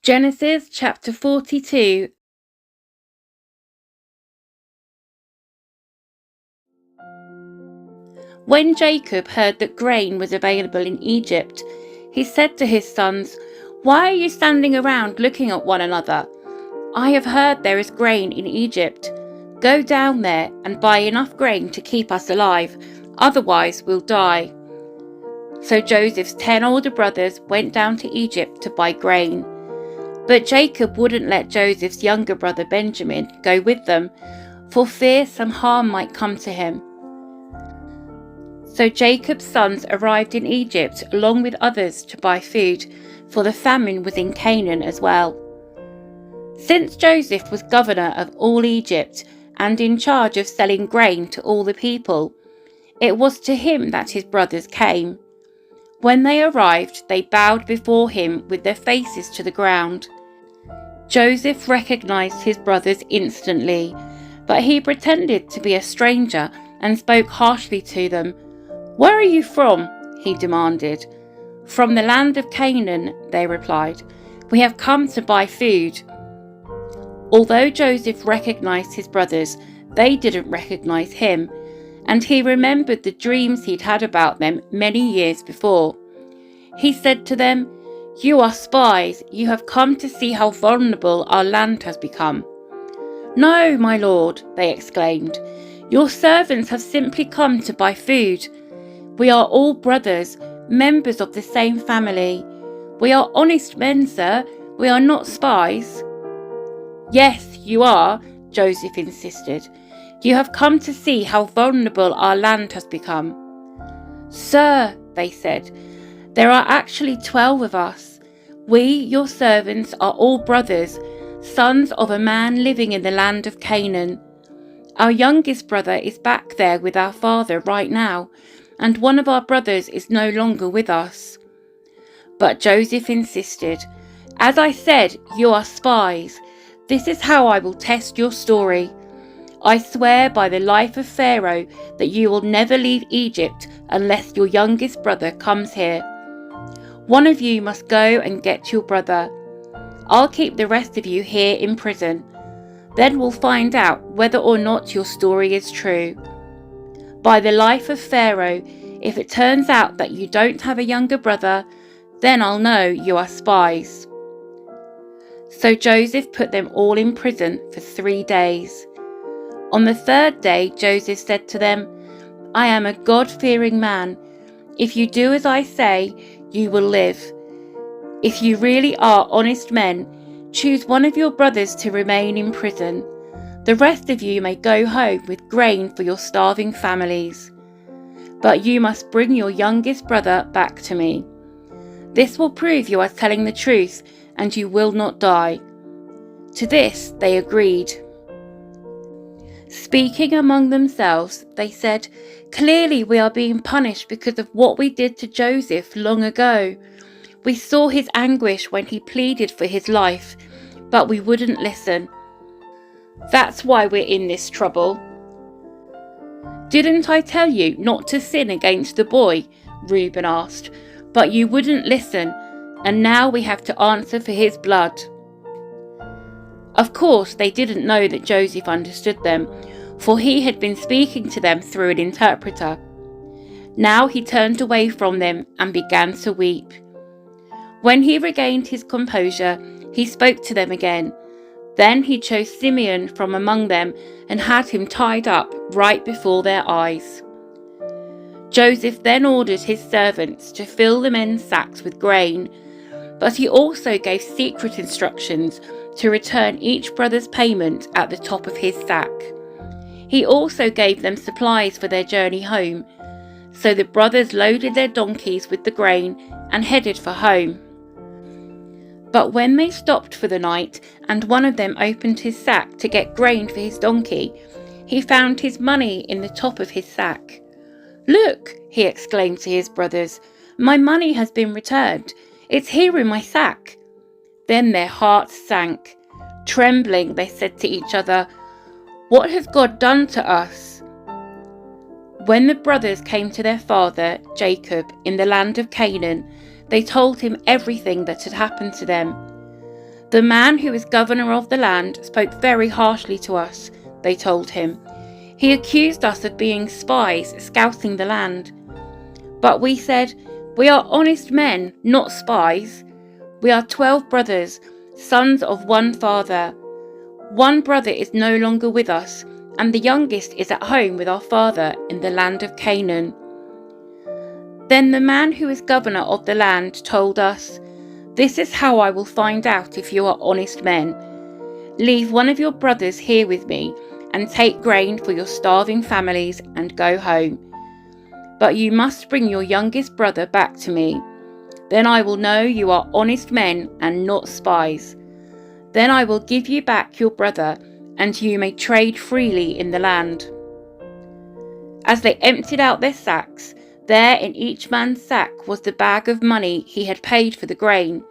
Genesis chapter 42. When Jacob heard that grain was available in Egypt, he said to his sons, "Why are you standing around looking at one another? I have heard there is grain in Egypt. Go down there and buy enough grain to keep us alive, otherwise we'll die." So Joseph's 10 older brothers went down to Egypt to buy grain. But Jacob wouldn't let Joseph's younger brother Benjamin go with them, for fear some harm might come to him. So Jacob's sons arrived in Egypt along with others to buy food, for the famine was in Canaan as well. Since Joseph was governor of all Egypt and in charge of selling grain to all the people, it was to him that his brothers came. When they arrived, they bowed before him with their faces to the ground. Joseph recognized his brothers instantly, but he pretended to be a stranger and spoke harshly to them. "Where are you from?" he demanded. "From the land of Canaan," they replied. "We have come to buy food." Although Joseph recognized his brothers, they didn't recognize him, and he remembered the dreams he'd had about them many years before. He said to them, "You are spies. You have come to see how vulnerable our land has become." "No, my lord," they exclaimed. "Your servants have simply come to buy food. We are all brothers, members of the same family. We are honest men, sir. We are not spies." "Yes, you are," Joseph insisted. "You have come to see how vulnerable our land has become." "Sir," they said, "there are actually 12 of us. We, your servants, are all brothers, sons of a man living in the land of Canaan. Our youngest brother is back there with our father right now, and one of our brothers is no longer with us." But Joseph insisted, "As I said, you are spies. This is how I will test your story. I swear by the life of Pharaoh that you will never leave Egypt unless your youngest brother comes here. One of you must go and get your brother. I'll keep the rest of you here in prison. Then we'll find out whether or not your story is true. By the life of Pharaoh, if it turns out that you don't have a younger brother, then I'll know you are spies." So Joseph put them all in prison for 3 days. On the 3rd day, Joseph said to them, "I am a God-fearing man. If you do as I say, you will live. If you really are honest men, choose one of your brothers to remain in prison. The rest of you may go home with grain for your starving families. But you must bring your youngest brother back to me. This will prove you are telling the truth, and you will not die." To this they agreed. Speaking among themselves, they said, "Clearly we are being punished because of what we did to Joseph long ago. We saw his anguish when he pleaded for his life, but we wouldn't listen. That's why we're in this trouble." "Didn't I tell you not to sin against the boy?" Reuben asked. "But you wouldn't listen, and now we have to answer for his blood." Of course, they didn't know that Joseph understood them, for he had been speaking to them through an interpreter. Now he turned away from them and began to weep. When he regained his composure, he spoke to them again. Then he chose Simeon from among them and had him tied up right before their eyes. Joseph then ordered his servants to fill the men's sacks with grain, but he also gave secret instructions to return each brother's payment at the top of his sack. He also gave them supplies for their journey home, so the brothers loaded their donkeys with the grain and headed for home. But when they stopped for the night and one of them opened his sack to get grain for his donkey, he found his money in the top of his sack. "Look," he exclaimed to his brothers, "my money has been returned. It's here in my sack." Then their hearts sank. Trembling, they said to each other, "What has God done to us?" When the brothers came to their father, Jacob, in the land of Canaan, they told him everything that had happened to them. "The man who is governor of the land spoke very harshly to us," they told him. "He accused us of being spies scouting the land." But we said, "We are honest men, not spies. We are 12 brothers, sons of one father. One brother is no longer with us, and the youngest is at home with our father in the land of Canaan." Then the man who is governor of the land told us, "This is how I will find out if you are honest men. Leave one of your brothers here with me, and take grain for your starving families and go home. But you must bring your youngest brother back to me. Then I will know you are honest men and not spies. Then I will give you back your brother, and you may trade freely in the land." As they emptied out their sacks, there in each man's sack was the bag of money he had paid for the grain.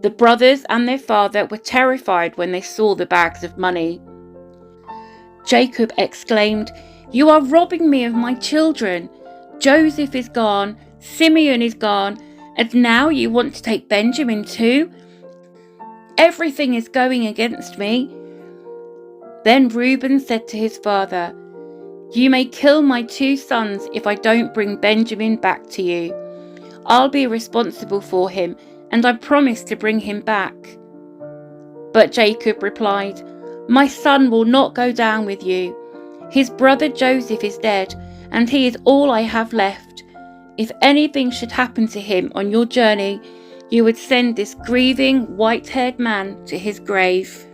The brothers and their father were terrified when they saw the bags of money. Jacob exclaimed, "You are robbing me of my children. Joseph is gone, Simeon is gone, and now you want to take Benjamin too? Everything is going against me." Then Reuben said to his father, "You may kill my 2 sons if I don't bring Benjamin back to you. I'll be responsible for him, and I promise to bring him back." But Jacob replied, "My son will not go down with you. His brother Joseph is dead, and he is all I have left. If anything should happen to him on your journey, you would send this grieving, white-haired man to his grave."